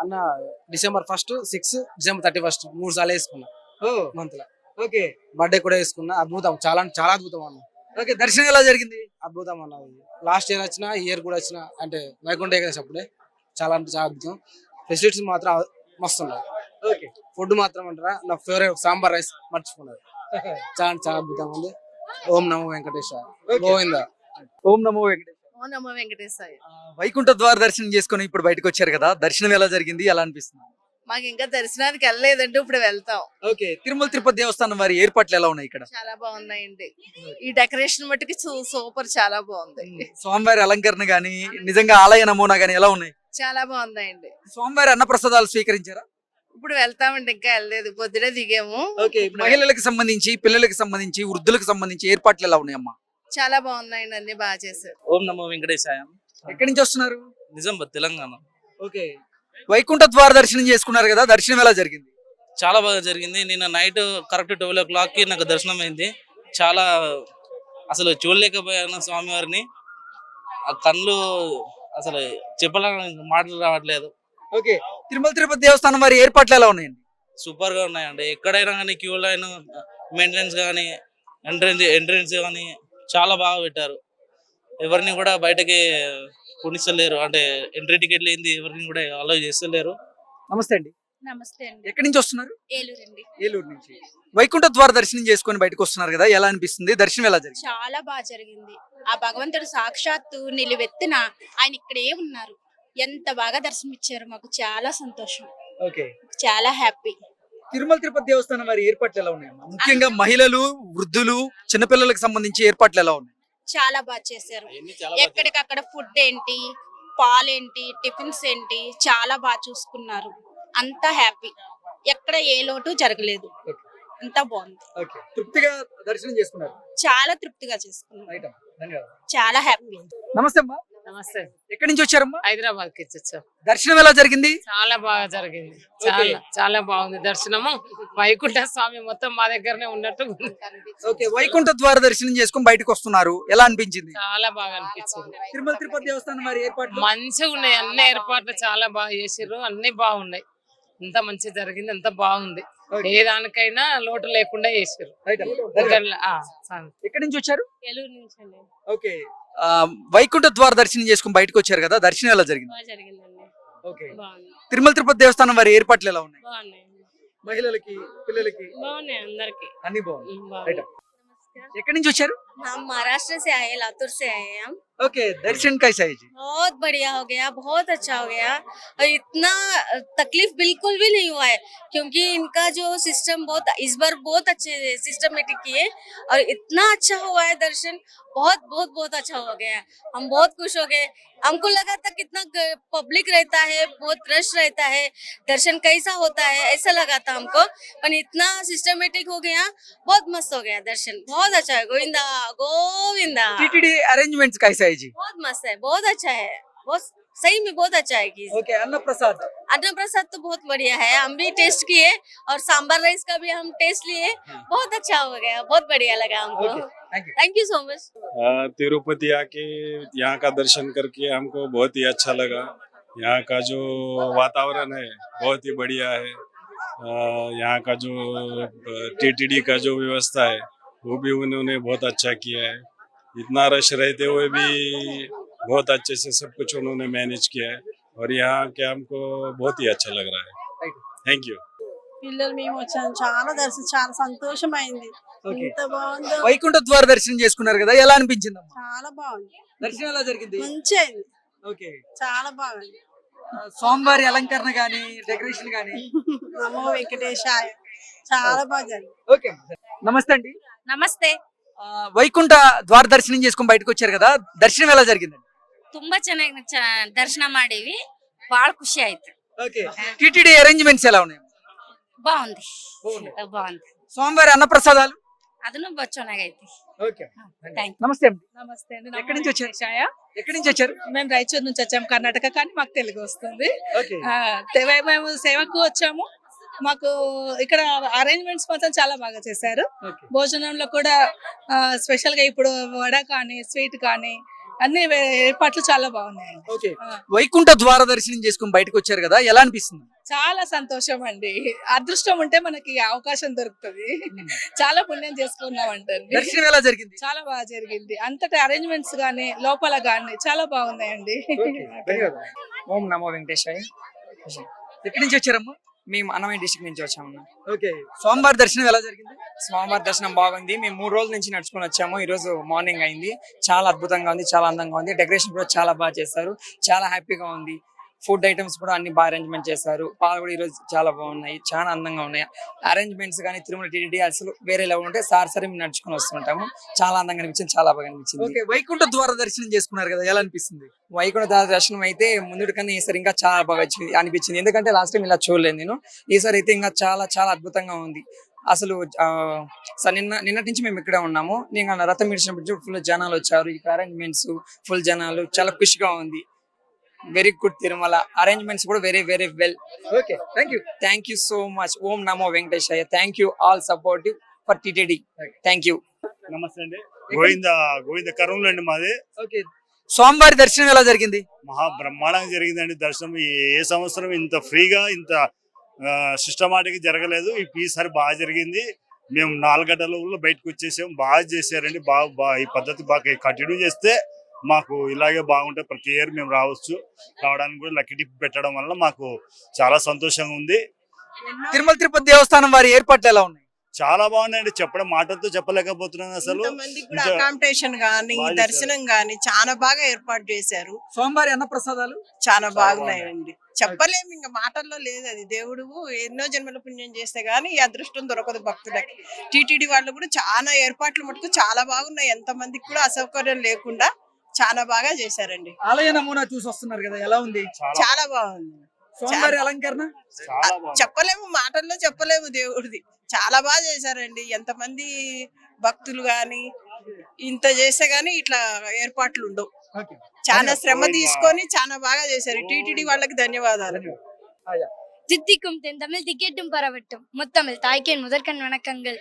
అన్న December 1, 6, December 31 3 సార్లు వేసుకున్నా ఓ మంత్ లో. ఓకే బర్త్డే కూడా వేసుకున్నా. అద్భుతం, చాలా అంటే చాలా అద్భుతం అన్న. ఓకే దర్శనం ఎలా జరిగింది? అద్భుతం అన్న. లాస్ట్ ఇయర్ వచ్చిన, ఈ ఇయర్ కూడా వచ్చిన, అంటే వైకుంఠ ఏకాదశి అప్పుడే. చాలా అంటే చాలా అద్భుతం. ఫెసిలిటీస్ మాత్రం మస్తు ఉన్నాయి. ఓకే ఫుడ్ మాత్రం అంటారా, నా ఫేవరెట్ సాంబార్ రైస్ మర్చిపోలేదు. చాలా అంటే చాలా అద్భుతంగా ఉంది. ఓం నమో వెంకటేశ్వర గోవింద. ఓం నమో వెంకటేశ్వర. ఓ నమో వెంకటేశాయ. వైకుంఠ ద్వార దర్శనం చేసుకొని ఇప్పుడు బయటకు వచ్చారు కదా, దర్శనం ఎలా జరిగింది, ఎలా అనిపిస్తుంది? మాకు ఇంకా దర్శనానికి వెళ్ళలేదంటే ఇప్పుడు వెళ్తాం. ఓకే తిరుమల తిరుపతి దేవస్థానం వారి ఏర్పాట్లు ఎలా ఉన్నాయి ఇక్కడ? చాలా బాగున్నాయండి. ఈ డెకరేషన్ మట్టుకి సూపర్, చాలా బాగుంది. స్వామివారి అలంకరణ గాని, నిజంగా ఆలయ నమూనా గాని ఎలా ఉన్నాయి? చాలా బాగున్నాయండి. స్వామివారి అన్నప్రసాదాలు స్వీకరించారా? ఇప్పుడు వెళ్తామండి, ఇంకా వెళ్ళలేదు. పొద్దునే దిగాము. ఓకే మహిళలకు సంబంధించి, పిల్లలకు సంబంధించి, వృద్ధులకు సంబంధించి ఏర్పాట్లు ఎలా ఉన్నాయమ్మా? చాలా బాగున్నాయండి, అన్ని బాగా చేశారు. ఓం నమో వెంకటేశాయ. ఎక్కడి నుంచి వస్తున్నారు? నిజామాబాద్, తెలంగాణ. ఓకే వైకుంఠ ద్వార దర్శనం చేసుకున్నారు కదా, దర్శనం ఎలా జరిగింది? చాలా బాగా జరిగింది. నిన్న నైట్ కరెక్ట్ 12 o'clock కి నాకు దర్శనం అయింది. చాలా అసలు చూడలేకపోయాను స్వామివారిని. ఆ కళ్ళు అసలు చెప్పడానికి మాటలు రావట్లేదు. ఓకే తిరుమల తిరుపతి దేవస్థానం వారి ఏర్పాట్లు ఎలా ఉన్నాయండి? సూపర్ గా ఉన్నాయండి. ఎక్కడైనా కానీ క్యూ లైన్, మెయింటెనెన్స్ కానీ, ఎంట్రెన్స్ కానీ చాలా బాగా పెట్టారు. ఎవరిని కూడా బయటకి కొనిస్తలేరు, అంటే ఎంట్రీ టికెట్ లేని ఎవరిని కూడా అలౌ చేస్తలేరు. నమస్తే అండి. నమస్తే అండి. ఎక్కడి నుంచి వస్తున్నారు? ఏలూరు అండి. ఏలూరు నుంచి. వైకుంఠ ద్వార దర్శనం చేసుకొని బయటకు వస్తున్నారు కదా, ఎలా అనిపిస్తుంది? దర్శనం ఎలా జరిగింది? చాలా బాగా జరిగింది. ఆ భగవంతుడు సాక్షాత్తు నిలువెత్తిన ఆయన ఇక్కడే ఉన్నారు. ఎంత బాగా దర్శనం ఇచ్చారు, మాకు చాలా సంతోషం, ఓకే చాలా హ్యాపీ. తిరుమల తిరుపతి దేవస్థానం వారి ఏర్పాట్లు ఎలా ఉన్నాయమ్మా? ముఖ్యంగా మహిళలు, వృద్ధులు, చిన్నపిల్లలకు సంబంధించి ఏర్పాట్లు ఎలా ఉన్నాయి? చాలా బాగా చేశారు. ఎక్కడికక్కడ ఫుడ్ ఏంటి, పాలేంటి, టిఫిన్స్ ఏంటి, చాలా బాగా చూసుకున్నారు. అంతా హ్యాపీ, ఎక్కడ ఏ లోటు జరగలేదు. అంతా బాగుంది. ఓకే తృప్తిగా దర్శనం చేసుకున్నారు. చాలా తృప్తిగా చేసుకున్నారు. రైట్ అమ్మా, ధన్యవాదాలు. చాలా హ్యాపీ. నమస్తే అమ్మా. నమస్తే. ఎక్కడి నుంచి వచ్చారమ్మా? హైదరాబాద్ కి వచ్చాం. దర్శనం ఎలా జరిగింది? చాలా బాగా జరిగింది. చాలా చాలా బాగుంది దర్శనము. వైకుంఠ స్వామి మొత్తం మా దగ్గరనే ఉన్నట్టు ఉంది. ఓకే వైకుంఠ ద్వార దర్శనం చేసుకుని బయటకు వస్తున్నారు, ఎలా అనిపించింది? చాలా బాగా అనిపించింది. తిరుమల తిరుపతి దేవస్థానం వారి ఏర్పాట్లు మంచిగా ఉన్నాయి, అన్ని ఏర్పాట్లు చాలా బాగా చేసిర్రు, అన్ని బాగున్నాయి. అంత మంచి జరిగింది, అంత బాగుంది. ఏ దానికైనా లోటు లేకుండా చేసిర్రు. రైట్ అమ్మా, ధన్యవాదాలు. ఎక్కడి నుంచి వచ్చారు? ఏలూరు నుంచి అండి. ఓకే వైకుంఠ ద్వార దర్శనం చేసుకుని బయటకు వచ్చారు కదా, దర్శనం ఎలా జరిగింది? బాగా జరిగిందండి. ఓకే బాగుంది. తిరుమల తిరుపతి దేవస్థానం వారి ఏర్పాట్లు ఎలా ఉన్నాయి? బాగున్నాయి. మహిళలకి, పిల్లలకి బాగున్నాయి అందరికి. అన్ని బాగున్నాయి. రైట్ అమ్మా. ఎక్కడి నుంచి వచ్చారు? हम महाराष्ट्र से आए, लातूर से आए हैं हम। ओके दर्शन कैसा है जी? बहुत बढ़िया हो गया, बहुत अच्छा हो गया, और इतना तकलीफ बिल्कुल भी नहीं हुआ है, क्योंकि इनका जो सिस्टम बहुत इस बार बहुत अच्छे सिस्टमेटिक किए, और इतना अच्छा हुआ है दर्शन, बहुत बहुत बहुत अच्छा हो गया. हम बहुत खुश हो गए. हमको लगा था कितना पब्लिक रहता है, बहुत रश रहता है, दर्शन कैसा होता है ऐसा लगा था हमको, पर इतना सिस्टमेटिक हो गया, बहुत मस्त हो गया दर्शन, बहुत अच्छा है. गोविंदा गोविंदा. टीटीडी अरेंजमेंट्स कैसा है जी? बहुत मस्त है, बहुत अच्छा है, बहुत सही में बहुत अच्छा है. कि ओके अन्न प्रसाद अन्न प्रसाद तो बहुत बढ़िया है, हम भी टेस्ट किए, और सांबर राइस का भी हम टेस्ट लिए, बहुत अच्छा हो गया, बहुत बढ़िया लगा हमको. Thank you. Thank you so much. Tirupati आके यहाँ का दर्शन करके हमको बहुत ही अच्छा लगा. यहाँ का जो वातावरण है बहुत ही बढ़िया है. यहाँ का जो टीटीडी का जो व्यवस्था है वो भी उन्होंने बहुत अच्छा किया है. इतना रश रहते हुए भी बहुत अच्छे से सब कुछ उन्होंने मैनेज किया है, और यहाँ के हमको बहुत ही अच्छा लग रहा है. Thank you. పిల్లలు మేము వచ్చాము, చాలా దర్శనం, చాలా సంతోషమైంది. ఎంత బాగుందో. వైకుంఠ ద్వార దర్శనం చేసుకున్నారు కదా, ఎలా అనిపించింది అమ్మా? చాలా బాగుంది. దర్శనం ఎలా జరిగింది? మంచిగా అయింది. ఓకే చాలా బాగుంది. స్వామివారి అలంకరణ గాని, డెకరేషన్ గాని. నమో వెంకటేశాయ. చాలా బాగా జరిగింది. ఓకే నమస్తే అండి. ನಮಸ್ತೆ. వైకుంఠ ద్వార దర్శనం చేసుకుని బయటకు వచ్చారు కదా, దర్శనం ఎలా జరిగింది? ತುಂಬಾ ಚೆನ್ನಾಗಿ ದರ್ಶನ ಮಾಡಿವಿ, ಬಹಳ ಖುಷಿ ಆಯ್ತು. ఓకే టీటీడీ అరేంజ్మెంట్స్ ఎలా ఉన్నాయి? బాగుంది, బాగుంది. స్వామివారి అన్నప్రసాదాలు ಅದನ್ನು ಚೆನ್ನಾಗೈತಿ. Okay thank you. నమస్తే అండి. నమస్తే అండి. ఎక్కడి నుంచి వచ్చారు? ఎక్కడి నుంచి వచ్చారు? మేము రాయచూరు నుంచి వచ్చాము, కర్ణాటక, కానీ మాకు తెలుగు వస్తుంది. ఓకే మేము సేవకు వచ్చాము. మాకు ఇక్కడ అరేంజ్మెంట్స్ మాత్రం చాలా బాగా చేశారు. భోజనంలో కూడా స్పెషల్ గా ఇప్పుడు వడ కానీ, స్వీట్ కానీ, అన్ని ఏర్పాట్లు చాలా బాగున్నాయండి. ఓకే, ఆ, వైకుంఠ ద్వార దర్శనం చేసుకుని బయటకు వచ్చారు కదా, ఎలా అనిపిస్తుంది? చాలా సంతోషం అండి. అదృష్టం ఉంటే మనకి ఈ అవకాశం దొరుకుతుంది. చాలా పుణ్యం చేసుకున్నామంటే దర్శనం ఎలా జరిగింది? చాలా బాగా జరిగింది. అంతటి అరేంజ్మెంట్స్ గానీ లోపల గానీ చాలా బాగున్నాయండి. ఓం నమో వెంకటేశాయ. ఎక్కడి నుంచి వచ్చారమ్మా? మేము అన్నమయ్య డిస్ట్రిక్ట్ నుంచి వచ్చాము. ఓకే, స్వామివారి దర్శనం ఎలా జరిగింది? స్వామివారి దర్శనం బాగుంది. మేము 3 రోజుల నుంచి నడుచుకొని వచ్చాము. ఈ రోజు మార్నింగ్ అయింది. చాలా అద్భుతంగా ఉంది, చాలా అందంగా ఉంది. డెకరేషన్ కూడా చాలా బాగా చేశారు. చాలా హ్యాపీగా ఉంది. ఫుడ్ ఐటమ్స్ కూడా అన్ని బాగా అరేంజ్మెంట్ చేశారు. పాలు కూడా ఈ రోజు చాలా బాగున్నాయి, చాలా అందంగా ఉన్నాయి. అరేంజ్మెంట్స్ కానీ తిరుమల టీటీడీ అసలు వేరే లెవెల్ ఉంటే సారి మేము నడుచుకొని వస్తుంటాము. చాలా అందంగా అనిపించింది, చాలా బాగా అనిపించింది. ఓకే, వైకుంఠ ద్వార దర్శనం చేసుకున్నారు కదా, ఎలా అనిపిస్తుంది? వైకుంఠ దర్శనం అయితే ముందు కన్నా ఈసారి ఇంకా చాలా బాగా అనిపించింది. ఎందుకంటే లాస్ట్ టైం ఇలా చూడలేదు నేను. ఈసారి అయితే ఇంకా చాలా చాలా అద్భుతంగా ఉంది. అసలు నిన్నటి నుంచి మేము ఇక్కడే ఉన్నాము. నేను రథం ఇచ్చినప్పుడు ఫుల్ జనాలు వచ్చారు. ఈ అరేంజ్మెంట్స్ ఫుల్ జనాలు, చాలా ఖుషిగా ఉంది. వెరీ గుడ్ తిరుమల అరేంజ్మెంట్స్ కూడా very very well. Okay, thank you so much. ఓం నమో వెంకటేశాయ. Thank you all supportive for TTD. Thank you. నమస్తే అండి. గోవింద కర్నూలు అండి మాది. ఓకే, స్వామివారి దర్శనం ఎలా జరిగింది? మహా బ్రహ్మాండంగా జరిగిందండి దర్శనం. ఏ సంవత్సరం ఇంత ఫ్రీగా ఇంత సిస్టమాటిక్ జరగలేదు. ఈసారి బాగా జరిగింది. మేము 4 గంటల బయటకు వచ్చేసాం. బాగా చేశారండి. బాగా ఈ పద్ధతి బాగా కంటిన్యూ చేస్తే మాకు ఇలాగే బాగుంటే ప్రతి ఇయర్ మేము రావడానికి కూడా లక్కీ టిప్ పెట్టడం వల్ల మాకు చాలా సంతోషంగా ఉంది. తిరుమల తిరుపతి దేవస్థానం వారి ఏర్పాట్లు ఎలా ఉన్నాయి? చాలా బాగున్నాయండి. చెప్పడం మాటలతో చెప్పలేకపోతున్నాను. అసలు అకామిడేషన్ గానీ దర్శనం గానీ చాలా బాగా ఏర్పాటు చేశారు. స్వామివారి అన్న ప్రసాదాలు చాలా బాగున్నాయండి. చెప్పలేము, ఇంకా మాటల్లో లేదు. అది దేవుడు ఎన్నో జన్మల పుణ్యం చేస్తే గానీ ఈ అదృష్టం దొరకదు భక్తులకి. టీటీడీ వాళ్ళు కూడా చాలా ఏర్పాట్లు మటుకు చాలా బాగున్నాయి. ఎంత మందికి కూడా అసౌకర్యం లేకుండా చాలా బాగా చేశారండి. ఆలయ నమూనా చూసి వస్తున్నారు కదా, ఎలా ఉంది? చాలా బాగుంది. స్వామివారి అలంకరణ చెప్పలేము, మాటల్లో చెప్పలేము. దేవుడిది చాలా బాగా చేశారండి. ఎంతమంది భక్తులు గాని ఇంత చేస్తే గానీ ఇట్లా ఏర్పాట్లు ఉండవు. చాలా శ్రమ తీసుకొని చాలా బాగా చేశారు. టీటీడీ వాళ్ళకి ధన్యవాదాలు. தித்திக்கும் தென் தமிழ் திக்கெட்டும் பரவட்டும் முத்தமிழ் தாய்க்கு என் முதற்கண் வணக்கங்கள்.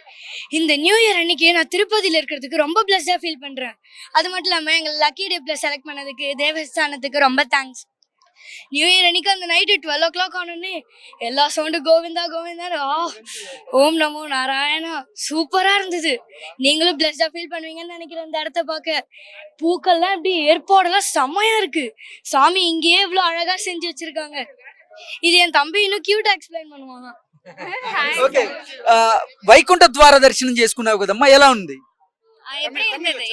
இந்த நியூ இயர் அன்னைக்கு நான் திருப்பதியில் இருக்கிறதுக்கு ரொம்ப பிளஸ்ஸாக ஃபீல் பண்ணுறேன். அது மட்டும் இல்லாமல் எங்கள் லக்கி டேப்பில் செலக்ட் பண்ணதுக்கு தேவஸ்தானத்துக்கு ரொம்ப தேங்க்ஸ். நியூ இயர் அன்னைக்கு அந்த நைட்டு 12 o'clock ஆனோடனே எல்லா சவுண்டு கோவிந்தா கோவிந்தா ஓம் நமோ நாராயணா சூப்பராக இருந்தது. நீங்களும் பிளஸ்ஸாக ஃபீல் பண்ணுவீங்கன்னு நினைக்கிறேன். இந்த இடத்த பார்க்க பூக்கள்லாம் இப்படி ஏற்பாடெல்லாம் செம்மையாக இருக்குது. சாமி இங்கேயே இவ்வளோ அழகாக செஞ்சு வச்சுருக்காங்க. இது என் தம்பி இன்னும் கியூட்டா எక్స్ప్లెయిన్ பண்ணுவாங்க. ఓకే, వైకుంఠ ద్వార దర్శనం చేసుకున్నావు కదమ్మా, ఎలా ఉంది?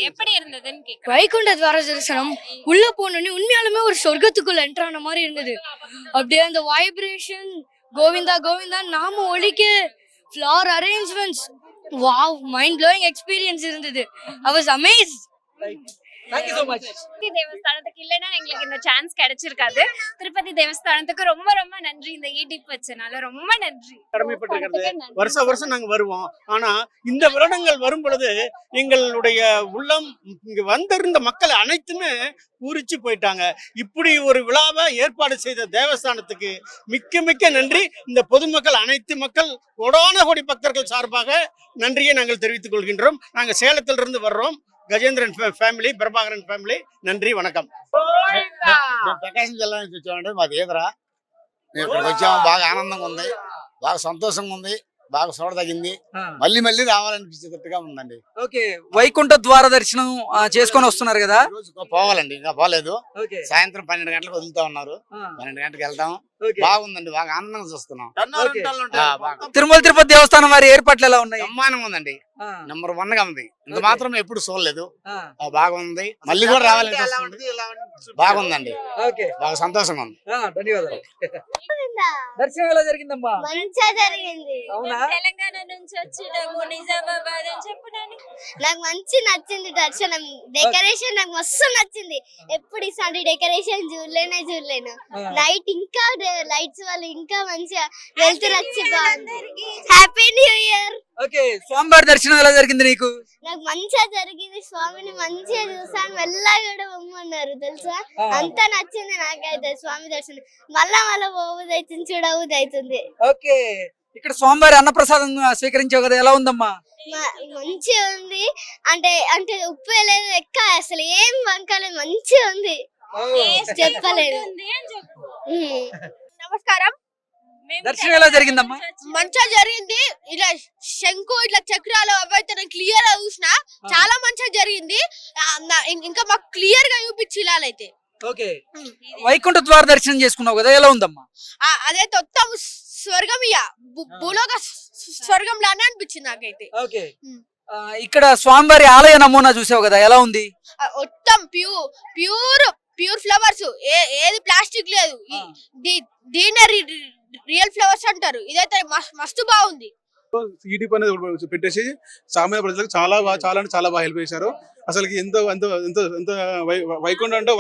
எப்படி இருந்ததுன்னு வைகுண்ட துவார தரிசனம் உள்ள போனோடனே உண்மையாலுமே ஒரு சொர்க்கத்துக்குள்ள என்டர் ஆன மாதிரி இருந்தது. அப்படியே அந்த வைப்ரேஷன் கோவிந்தா கோவிந்தா நாம ஒலிக்க flower arrangements wow mind blowing experience இருந்தது. I was amazed. Thank you so much. Tirupati தேவஸ்தானத்துக்கு இல்லைன்னா எங்களுக்கு இந்த சான்ஸ் கிடைச்சிருக்காது. திருப்பதி தேவஸ்தானத்துக்கு ரொம்ப ரொம்ப நன்றி. இந்த ஈடிப் வச்சனால ரொம்ப நன்றி. கடமைப்பட்டிருக்கிறது. வருஷம் நாங்க வருவோம். ஆனா இந்த வருடங்கள் வரும் பொழுது எங்களுடைய உள்ளம் இங்க வந்திருந்த மக்கள் அனைத்துமே பூரிச்சு போயிட்டாங்க. இப்படி ஒரு விழாவை ஏற்பாடு செய்த தேவஸ்தானத்துக்கு மிக்க மிக்க நன்றி. இந்த பொதுமக்கள் அனைத்து மக்கள் கோடான கோடி பக்தர்கள் சார்பாக நன்றியை நாங்கள் தெரிவித்துக் கொள்கின்றோம். நாங்க சேலத்திலிருந்து வர்றோம். Gajendran family, Prabhakaran family, నంద్రి vanakkam. ప్రకాశం జిల్లా నుంచి వచ్చామండి. మాది ఈదరా. మేము ఇక్కడికి వచ్చాము. బాగా ఆనందంగా ఉంది, బాగా సంతోషంగా ఉంది, బాగా చూడదగింది. మళ్ళీ మళ్ళీ రావాలనిపించేటట్టుగా ఉందండి. ఓకే, వైకుంఠ ద్వార దర్శనం చేసుకొని వస్తున్నారు కదా, పోవాలండి. ఇంకా పోలేదు. సాయంత్రం 12 గంటలకు వదులుతా ఉన్నారు. 12 గంటలకు వెళ్తాం. బాగుందండి, బాగా ఆనందంగా చూస్తున్నాం. తిరుమల తిరుపతి దేవస్థానం వారి ఏర్పాట్లు ఎలా ఉన్నాయి? బ్రహ్మాండంగా ఉందండి. నెంబర్ 1 గా ఉంది. ఇంత మాత్రం ఎప్పుడు చూడలేదు. బాగుంది, మళ్ళీ కూడా రావాలనిపిస్తుంది. బాగుందండి, బాగా సంతోషంగా ఉంది. ధన్యవాదాలు. దర్శనం ఎలా జరిగిందమ్మా? మంచిగా జరిగింది. అవునా? తెలంగాణ నుంచి వచ్చినాము, నిజామాబాద్ అని చెప్పునాని. నాకు మంచి నచ్చింది దర్శనం. డెకరేషన్ నాకు మస్తు నచ్చింది. ఎప్పుడు ఇలాంటి డెకరేషన్ చూడలేను. నైట్ ఇంకా లైట్స్ వల్ల ఇంకా మంచిగా వెళ్తురు వచ్చి బాగుంది. Happy new year. ఓకే, స్వామివారి దర్శనం ఎలా జరిగింది నీకు? నాకు మంచిగా జరిగింది. స్వామిని మంచిగా చూసాను. మెల్లగా కూడా పొమ్మన్నారు తెలుసా. అంతా నచ్చింది నాకైతే స్వామి దర్శనం. మళ్ళా పోవుదైతుంది, చూడవుదైతుంది. ఓకే, ఇక్కడ స్వామివారి అన్నప్రసాదం స్వీకరించావు కదా, ఎలా ఉందమ్మా? మంచిగా ఉంది. అంటే అంటే ఉప్పు లేదు ఎక్క అసలు ఏం వంకలేదు, మంచిగా ఉంది. చెప్పలేదు. నమస్కారం. దర్శనం ఎలా జరిగిందమ్మా? మంచిగా జరిగింది. ఇలా శంకు ఇట్లా చక్రాలు అవైతే నేను క్లియర్ గా చూసిన, చాలా మంచిగా జరిగింది. ఇంకా మాకు క్లియర్ గా చూపించి ఇలా అయితే. ఓకే, వైకుంఠ ద్వార దర్శనం చేసుకున్నావు కదా, ఎలా ఉందమ్మా? అదైతే మొత్తం స్వర్గం, ఇక భూలోక స్వర్గం లానే అనిపించింది నాకైతే. ఓకే, ఇక్కడ స్వామివారి ఆలయ నమూనా చూసావు కదా, ఎలా ఉంది? మొత్తం ప్యూర్ ఫ్లవర్స్, ఏది ప్లాస్టిక్ లేదు. దీన్నే రియల్ ఫ్లవర్స్ అంటారు. ఇదైతే మస్తు బాగుంది. ఈటీ పని పెట్టేసి సామాన్య ప్రజలకు చాలా అంటే చాలా బాగా హెల్ప్ చేశారు. అసలు ఎంత ఎంత ఎంత ఎంత వైకుంఠ అంటే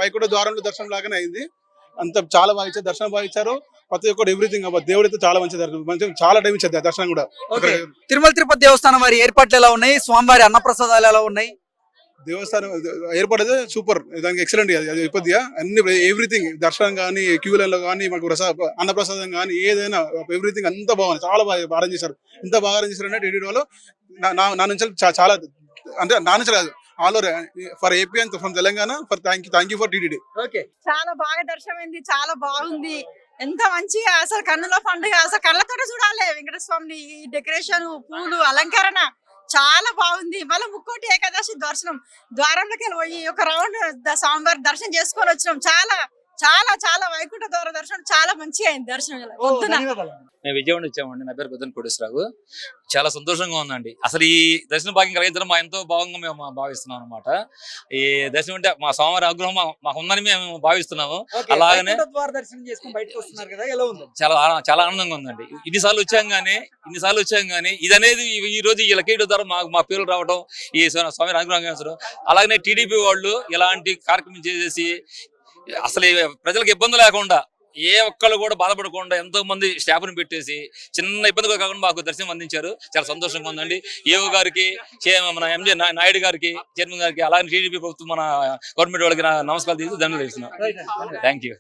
వైకుంఠ ద్వారంలో దర్శనం లాగానే అయింది. అంత చాలా బాగా ఇచ్చారు, దర్శనం బాగా ఇచ్చారు. ప్రతి ఒక్కటి ఎవ్రీథింగ్ దేవుడు అయితే చాలా మంచి చాలా టైం ఇచ్చారు దర్శనం కూడా. తిరుమల తిరుపతి దేవస్థానం వారి ఏర్పాట్లు ఎలా ఉన్నాయి? స్వామివారి అన్నప్రసాదాలు ఎలా ఉన్నాయి? దేవస్థానం ఏర్పాటు అయితే సూపర్, దానికి ఎక్సలెంట్. అది ఇప్పటిగా అన్ని ఎవ్రీథింగ్ దర్శనం కానీ, క్యూ లైన్ లో కానీ, మాకు అన్నప్రసాదం కానీ ఏదైనా ఎవ్రీథింగ్ అంతా బాగుంది. చాలా బాగా అరేంజ్ చేశారు. ఇంత బాగా అరేంజ్ చేశారు అంటే టీడీ వాళ్ళు నా నుంచి చాలా అంటే నా నుంచి కాదు, all over for AP and from Telangana for thank you for TD. Okay, చాలా బాగా దర్శనమైంది, చాలా బాగుంది. ఎంత మంచిగా అసలు కన్నుల పండుగ, అసలు కళ్ళతో చూడాలి వెంకటేశ్వర స్వామిని. డెకరేషన్, పూలు, అలంకరణ చాలా బాగుంది. మళ్ళీ ముక్కోటి ఏకాదశి దర్శనం ద్వారంలోకి పోయి ఒక రౌండ్ స్వామివారి దర్శనం చేసుకొని వచ్చినాం. చాలా చాలా చాలా వైకుంఠ ద్వార దర్శనం చాలా మంచిగా అయింది. దర్శనం మేము విజయవాడ వచ్చామండి. నా పేరు బుద్ధన్ కోటేశ్వరరావు. చాలా సంతోషంగా ఉందండి. అసలు ఈ దర్శన భాగ్యం కలిగించడం మా ఎంతో భాగంగా మేము భావిస్తున్నాం అనమాట. ఈ దర్శనం అంటే మా స్వామివారి ఆగ్రహం మాకు ఉందని మేము భావిస్తున్నాము. అలాగనే దర్శనం చేసుకుని బయటకు వస్తున్నారు కదా, ఎలా ఉంది? చాలా ఆనందంగా ఉందండి. ఇన్నిసార్లు వచ్చాం కానీ ఇది అనేది ఈ రోజు ఈ లక్కీ ద్వారా మా పేర్లు రావడం, ఈ స్వామి అనుగ్రహం. అలాగనే టీడీపీ వాళ్ళు ఇలాంటి కార్యక్రమం చేసేసి అసలు ప్రజలకు ఇబ్బంది లేకుండా, ఏ ఒక్కళ్ళు కూడా బాధపడకుండా ఎంతో మంది స్టాఫ్ని పెట్టేసి చిన్న ఇబ్బంది కూడా కాకుండా మాకు దర్శనం అందించారు. చాలా సంతోషంగా ఉందండి. ఏఓ గారికి, మన ఎంజే నాయుడు గారికి, చైర్మన్ గారికి, అలాగే టీడీపీ ప్రభుత్వం మన గవర్నమెంట్ వాళ్ళకి నమస్కారాలు తీసి ధన్యవాదాలు చేస్తున్నాం. Thank you.